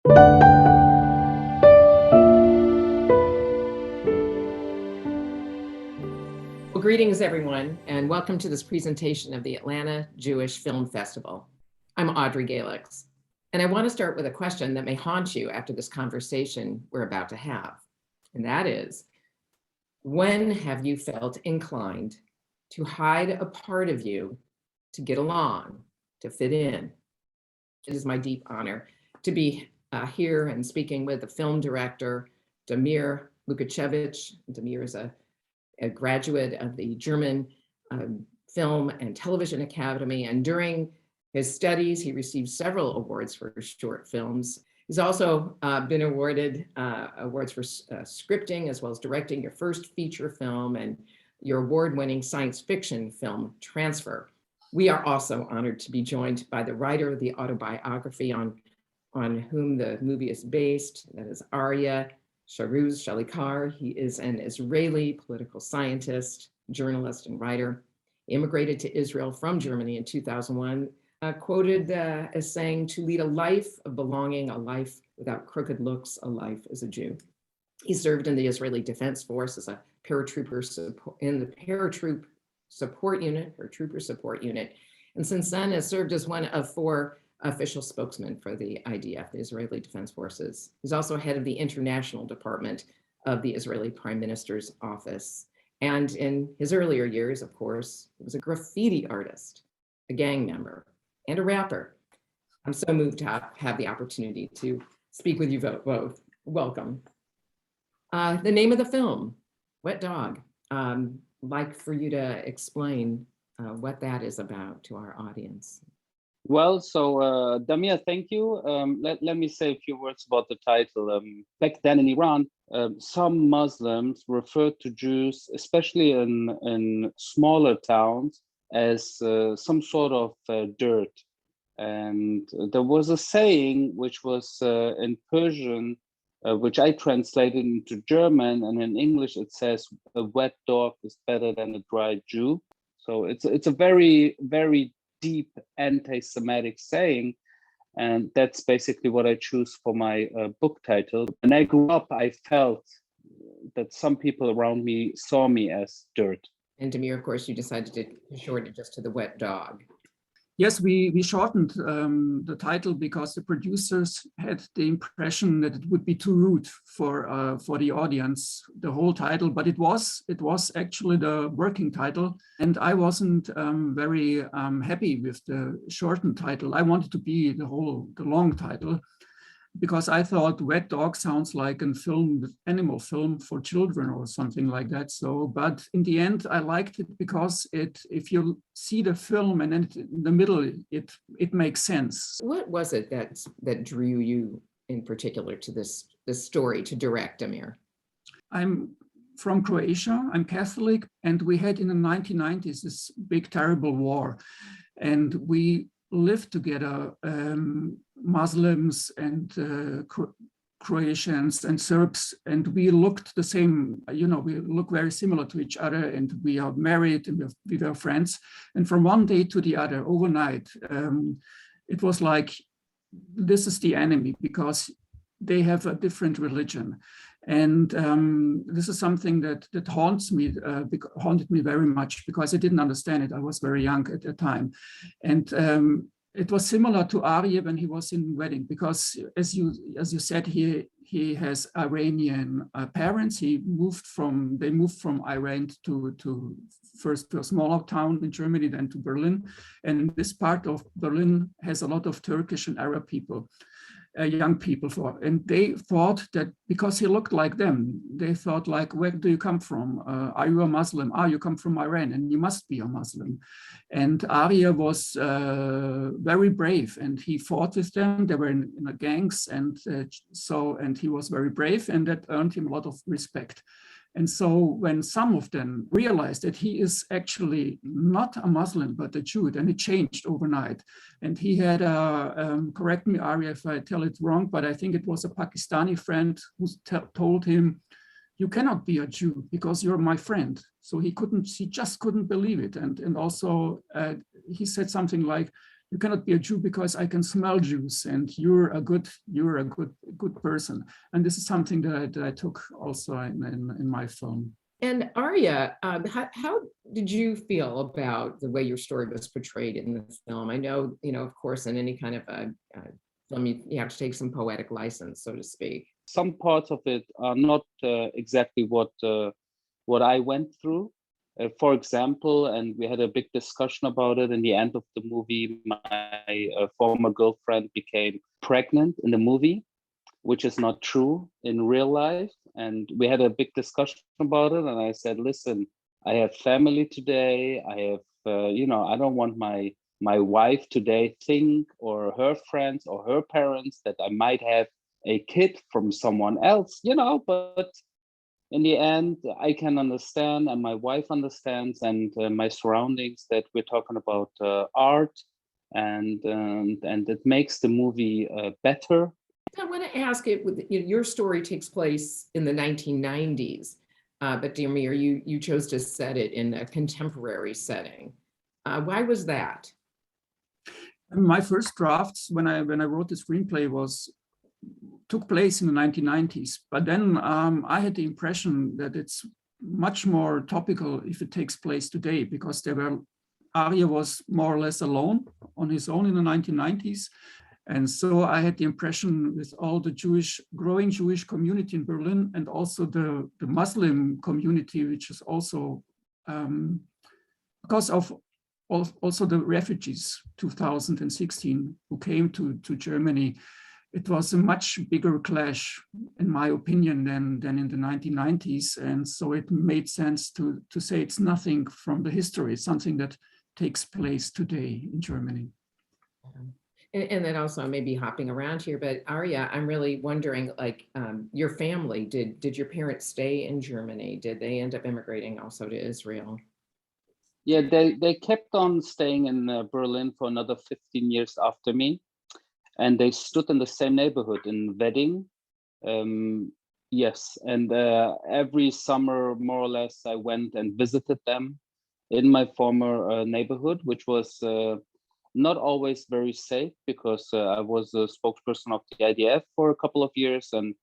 Well, greetings, everyone, and welcome to this presentation of the Atlanta Jewish Film Festival. I'm Audrey Galex, and I want to start with a question that may haunt you after this conversation we're about to have, and that is, when have you felt inclined to hide a part of you to get along, to fit in? It is my deep honor to be here and speaking with the film director, Damir Lukacevic. Damir is a graduate of the German Film and Television Academy, and during his studies, he received several awards for short films. He's also been awarded awards for scripting as well as directing your first feature film and your award-winning science fiction film, Transfer. We are also honored to be joined by the writer of the autobiography on whom the movie is based, that is Arye, Sharuz, Shalicar. He is an Israeli political scientist, journalist, and writer. He immigrated to Israel from Germany in 2001, quoted as saying, "To lead a life of belonging, a life without crooked looks, a life as a Jew." He served in the Israeli Defense Force as a paratrooper in the paratrooper support unit, and since then has served as one of 4 official spokesman for the IDF, the Israeli Defense Forces. He's also head of the international department of the Israeli Prime Minister's office. And in his earlier years, of course, he was a graffiti artist, a gang member, and a rapper. I'm so moved to have the opportunity to speak with you both. Welcome. The name of the film, Wet Dog. Like for you to explain what that is about to our audience. Well, so Damir, thank you. Let me say a few words about the title. Back then in Iran, some Muslims referred to Jews, especially in smaller towns, as some sort of dirt. And there was a saying which was in Persian, which I translated into German, and in English it says, "A wet dog is better than a dry Jew." So it's a very, very deep anti-Semitic saying, and that's basically what I choose for my book title. When I grew up, I felt that some people around me saw me as dirt. And Damir, of course, you decided to shorten it just to The Wet Dog. Yes, we shortened the title because the producers had the impression that it would be too rude for the audience, the whole title, but it was actually the working title, and I wasn't very happy with the shortened title. I wanted to be the long title, because I thought Wet Dog sounds like a animal film for children or something like that. So, but in the end, I liked it because if you see the film and then in the middle, it makes sense. What was it that drew you in particular to this story to direct, Damir? I'm from Croatia, I'm Catholic, and we had in the 1990s this big, terrible war. And we lived together, Muslims and Croatians and Serbs, and we looked the same, we look very similar to each other, and we are married and we were friends. And from one day to the other, overnight, it was like, this is the enemy, because they have a different religion. And this is something that haunted me very much, because I didn't understand it. I was very young at the time. And it was similar to Arye when he was in wedding, because as you said, he has Iranian parents. They moved from Iran to first to a smaller town in Germany, then to Berlin. And this part of Berlin has a lot of Turkish and Arab people. Young people and they thought that because he looked like them, they thought like, where do you come from? Are you a Muslim? You come from Iran and you must be a Muslim. And Arye was very brave, and he fought with them. They were in the gangs, and he was very brave, and that earned him a lot of respect. And so when some of them realized that he is actually not a Muslim, but a Jew, then it changed overnight. And he had correct me, Arye, if I tell it wrong, but I think it was a Pakistani friend who told him, "You cannot be a Jew because you're my friend." So he just couldn't believe it. And also he said something like, you cannot be a Jew because I can smell Jews, and you're a good person. And this is something that I took also in my film. And Arye, how did you feel about the way your story was portrayed in the film? I know, of course, in any kind of a film, you have to take some poetic license, so to speak. Some parts of it are not exactly what I went through. For example, and we had a big discussion about it in the end of the movie, my former girlfriend became pregnant in the movie, which is not true in real life. And we had a big discussion about it. And I said, listen, I have family today. I have, I don't want my wife today think, or her friends or her parents, that I might have a kid from someone else, but in the end, I can understand, and my wife understands, and my surroundings, that we're talking about art, and it makes the movie better. I want to ask it. Your story takes place in the 1990s, but Damir, you chose to set it in a contemporary setting. Why was that? My first drafts, when I wrote the screenplay, took place in the 1990s. But then I had the impression that it's much more topical if it takes place today, because Arye was more or less alone on his own in the 1990s. And so I had the impression, with all the growing Jewish community in Berlin, and also the Muslim community, which is also because of also the refugees 2016 who came to Germany, it was a much bigger clash, in my opinion, than in the 1990s. And so it made sense to say it's nothing from the history, it's something that takes place today in Germany. And then also, I may be hopping around here, but Arye, I'm really wondering, like, your family, did your parents stay in Germany? Did they end up immigrating also to Israel? Yeah, they kept on staying in Berlin for another 15 years after me. And they stood in the same neighborhood in Wedding. Yes, and every summer, more or less, I went and visited them in my former neighborhood, which was not always very safe, because I was a spokesperson of the AJFF for a couple of years, and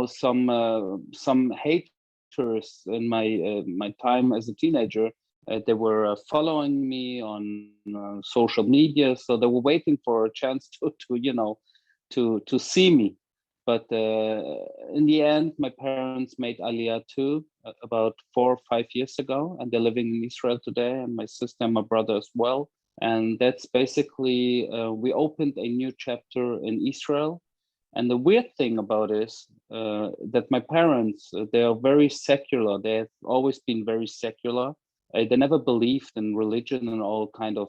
some haters in my time as a teenager. They were following me on social media, so they were waiting for a chance to see me. But in the end, my parents made Aliyah too, about 4 or 5 years ago, and they're living in Israel today, and my sister and my brother as well. And that's basically, we opened a new chapter in Israel. And the weird thing about it is that my parents, they are very secular. They have always been very secular. They never believed in religion and all kind of,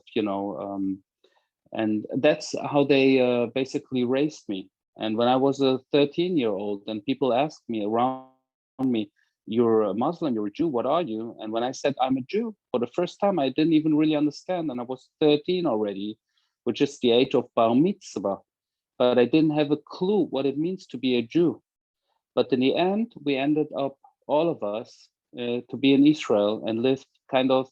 and that's how they basically raised me. And when I was a 13-year-old, and people asked me around me, you're a Muslim, you're a Jew, what are you? And when I said I'm a Jew, for the first time, I didn't even really understand. And I was 13 already, which is the age of bar mitzvah. But I didn't have a clue what it means to be a Jew. But in the end, we ended up, all of us, to be in Israel and lived kind of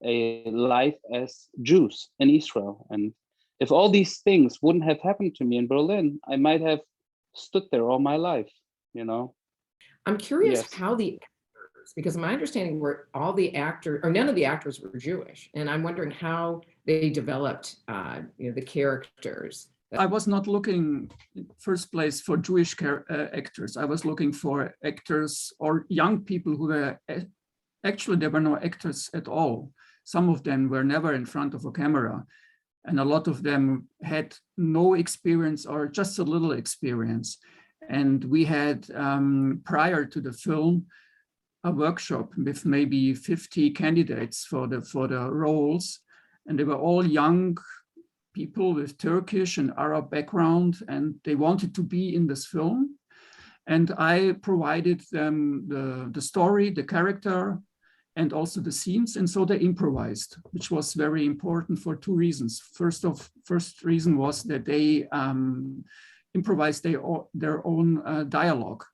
a life as Jews in Israel. And if all these things wouldn't have happened to me in Berlin, I might have stood there all my life, I'm curious Yes. how the actors, because my understanding were all the actors, or none of the actors were Jewish. And I'm wondering how they developed, the characters. I was not looking in first place for Jewish actors. I was looking for actors or young people who were, actually there were no actors at all. Some of them were never in front of a camera. And a lot of them had no experience or just a little experience. And we had, prior to the film, a workshop with maybe 50 candidates for the roles. And they were all young people with Turkish and Arab background, and they wanted to be in this film. And I provided them the story, the character, and also the scenes. And so they improvised, which was very important for 2 reasons. First reason was that they improvised their own dialogue.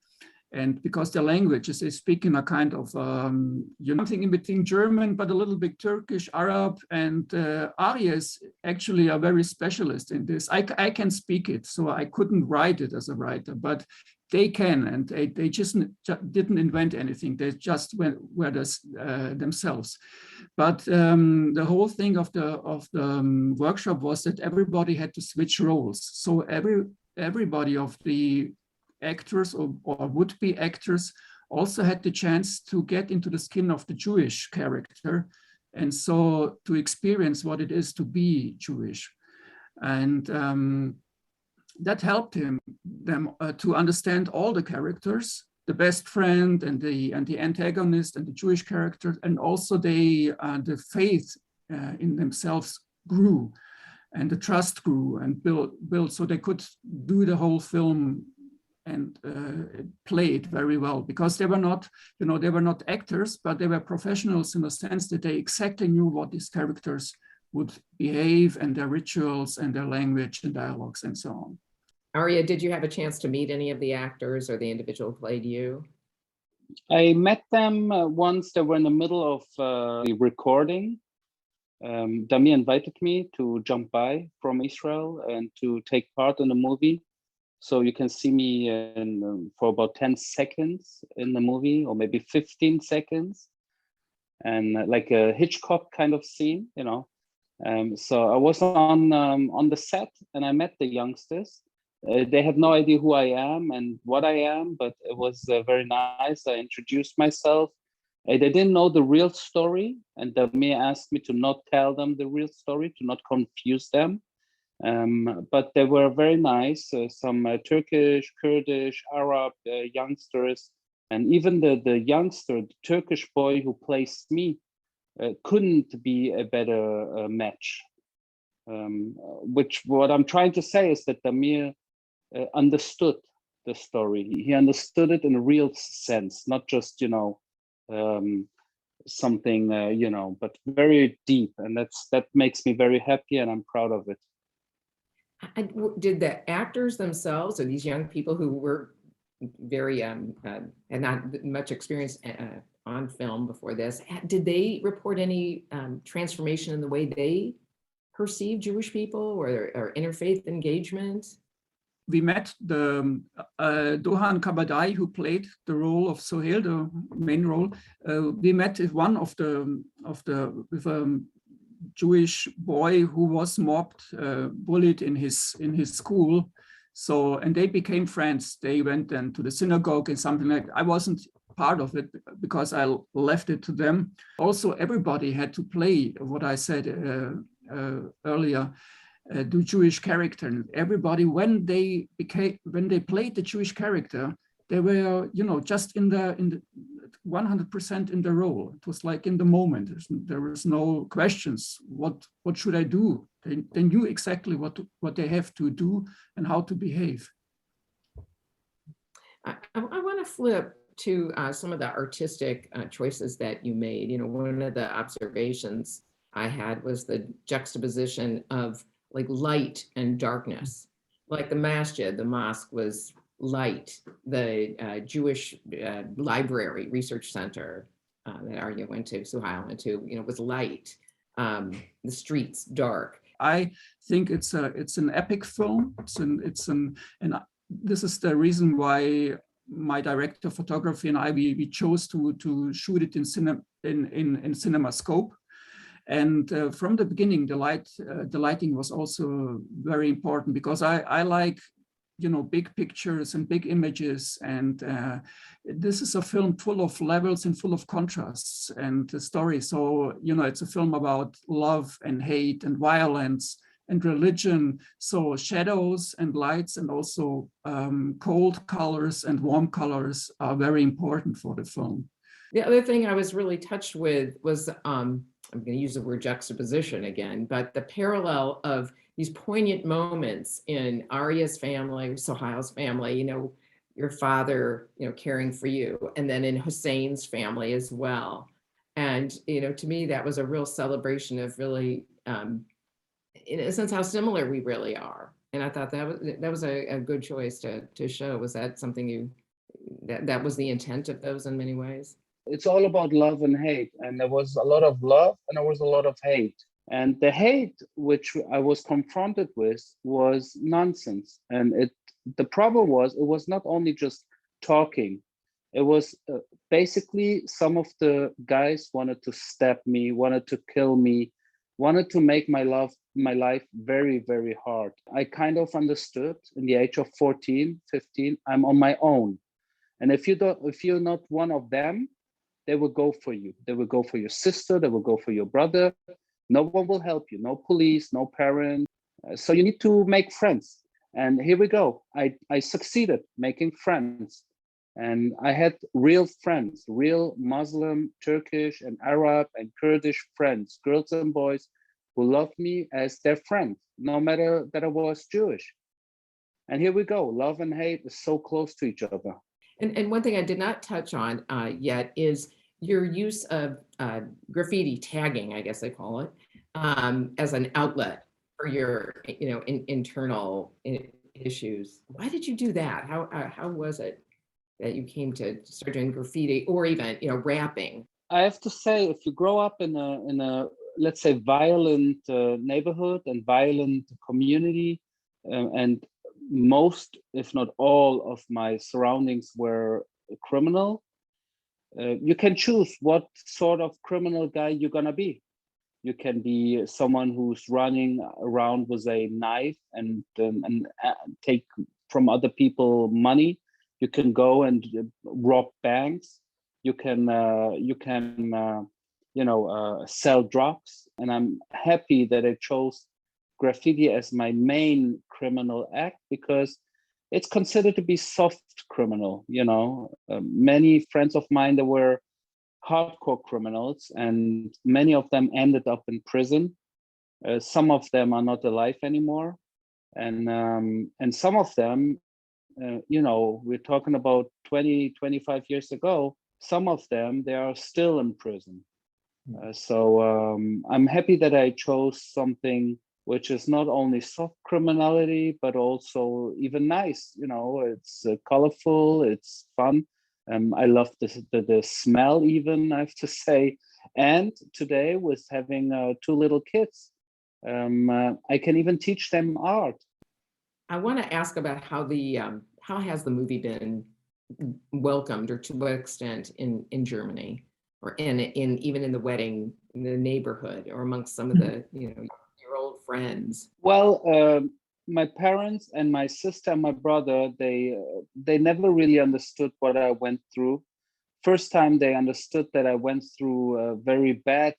And because the languages, they speak in a kind of, something in between German, but a little bit Turkish, Arab, and Arye is actually a very specialist in this. I can speak it, so I couldn't write it as a writer, but they can, and they just didn't invent anything. They just were this, themselves. But the whole thing of the workshop was that everybody had to switch roles. So everybody of the actors or would-be actors also had the chance to get into the skin of the Jewish character, and so to experience what it is to be Jewish. And that helped them to understand all the characters, the best friend and the antagonist and the Jewish character, and also the faith in themselves grew, and the trust grew and built, so they could do the whole film and play it very well, because they were not, they were not actors, but they were professionals in the sense that they exactly knew what these characters would behave, and their rituals and their language and dialogues and so on. Arye, did you have a chance to meet any of the actors or the individual who played you? I met them once. They were in the middle of the recording. Damir invited me to jump by from Israel and to take part in the movie. So you can see me for about 10 seconds in the movie, or maybe 15 seconds. And like a Hitchcock kind of scene, So I was on the set, and I met the youngsters. They had no idea who I am and what I am, but it was very nice. I introduced myself. They didn't know the real story, and Damir asked me to not tell them the real story, to not confuse them. But they were very nice. Some Turkish, Kurdish, Arab youngsters, and even the youngster, the Turkish boy who plays me, couldn't be a better match. What I'm trying to say is that Damir understood the story. He understood it in a real sense, not just something but very deep, and that makes me very happy, and I'm proud of it. Did the actors themselves, or these young people who were very had not much experience on film before this, did they report any transformation in the way they perceive Jewish people or interfaith engagement? We met the Dohan Kabadai, who played the role of Sohail, the main role. We met one of the with a Jewish boy who was mobbed, bullied in his school. So, and they became friends. They went then to the synagogue and something like that. I wasn't part of it because I left it to them. Also, everybody had to play what I said earlier. The Jewish character, and everybody, when they played the Jewish character, they were just in the 100% in the role. It was like in the moment. There was no questions. What should I do? They knew exactly what they have to do and how to behave. I want to flip to some of the artistic choices that you made. One of the observations I had was the juxtaposition of like light and darkness. Like the masjid, the mosque, was light. The Jewish library research center that Arye went to, Suhail went to, was light. The streets dark. I think it's an epic film. And this is the reason why my director of photography and I we chose to shoot it in CinemaScope. And from the beginning, the lighting was also very important, because I like, big pictures and big images. And this is a film full of levels and full of contrasts and the story. So, it's a film about love and hate and violence and religion. So shadows and lights and also cold colors and warm colors are very important for the film. The other thing I was really touched with was, I'm going to use the word juxtaposition again, but the parallel of these poignant moments in Arye's family, Sohail's family, your father, caring for you, and then in Hussein's family as well. And, to me, that was a real celebration of really, in a sense, how similar we really are. And I thought that was a good choice to show. Was that something That was the intent of those in many ways. It's all about love and hate. And there was a lot of love and there was a lot of hate. And the hate which I was confronted with was nonsense. And the problem was, it was not only just talking. It was basically some of the guys wanted to stab me, wanted to kill me, wanted to make my life very, very hard. I kind of understood in the age of 14, 15, I'm on my own. And if you're not one of them, they will go for you. They will go for your sister, they will go for your brother. No one will help you, no police, no parent. So you need to make friends. And here we go. I succeeded making friends. And I had real friends, real Muslim, Turkish, and Arab and Kurdish friends, girls and boys who loved me as their friend, no matter that I was Jewish. And here we go. Love and hate is so close to each other. And one thing I did not touch on yet is your use of graffiti tagging, I guess they call it, as an outlet for your, internal issues. Why did you do that? How was it that you came to start doing graffiti or even, rapping? I have to say, if you grow up in a let's say violent neighborhood and violent community, and most, if not all, of my surroundings were criminal, you can choose what sort of criminal guy you're gonna be. You can be someone who's running around with a knife and take from other people money. You can go and rob banks. You can sell drugs. And I'm happy that I chose graffiti as my main criminal act because it's considered to be soft criminal. Many friends of mine that were hardcore criminals, and many of them ended up in prison. Some of them are not alive anymore, and some of them, we're talking about 20, 25 years ago. Some of them, they are still in prison. So I'm happy that I chose something which is not only soft criminality, but also even nice. It's colorful, it's fun. I love the smell even, I have to say. And today with having 2 little kids, I can even teach them art. I want to ask about how has the movie been welcomed, or to what extent in Germany, or even in the neighborhood, or amongst some of the your old friends? Well, my parents and my sister and my brother, they never really understood what I went through. First time they understood that I went through very bad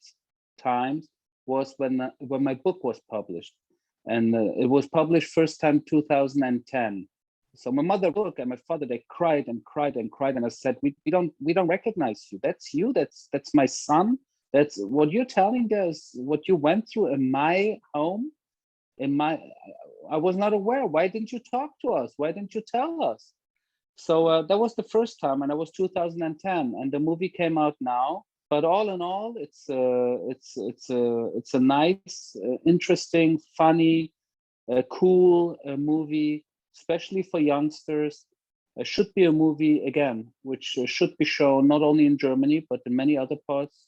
times was when my book was published, and it was published first time 2010. So my mother book and my father, they cried and cried and cried, and I said, we don't recognize you. That's you. That's my son. That's what you're telling us. What you went through in my home. I was not aware. Why didn't you talk to us? Why didn't you tell us? So that was the first time, and that was 2010, and the movie came out now. But all in all, it's a nice, interesting, funny, cool movie, especially for youngsters. It should be a movie again, which should be shown not only in Germany but in many other parts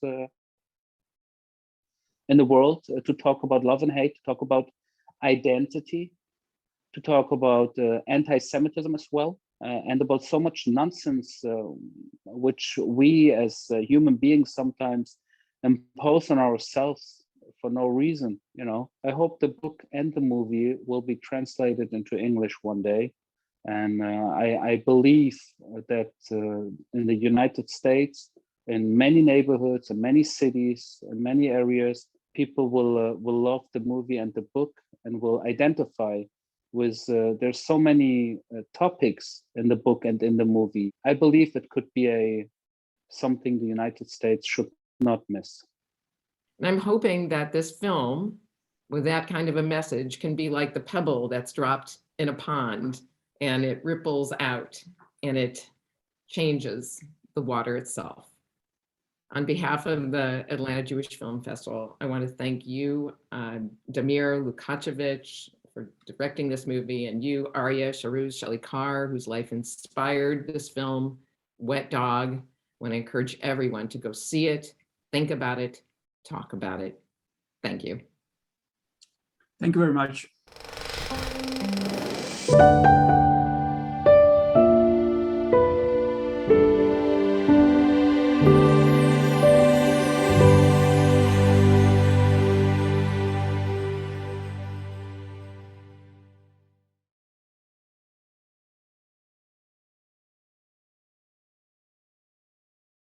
in the world, to talk about love and hate, to talk about identity, to talk about anti-Semitism as well, and about so much nonsense which we as human beings sometimes impose on ourselves for no reason. I hope the book and the movie will be translated into English one day, and I believe that in the United States, in many neighborhoods, in many cities, in many areas, people will love the movie and the book and will identify with. There's so many topics in the book and in the movie. I believe it could be something the United States should not miss. And I'm hoping that this film, with that kind of a message, can be like the pebble that's dropped in a pond, and it ripples out and it changes the water itself. On behalf of the Atlanta Jewish Film Festival, I want to thank you, Damir Lukacevic, for directing this movie, and you, Arye, Sharuz, Shalicar, whose life inspired this film, Wet Dog. I want to encourage everyone to go see it, think about it, talk about it. Thank you. Thank you very much.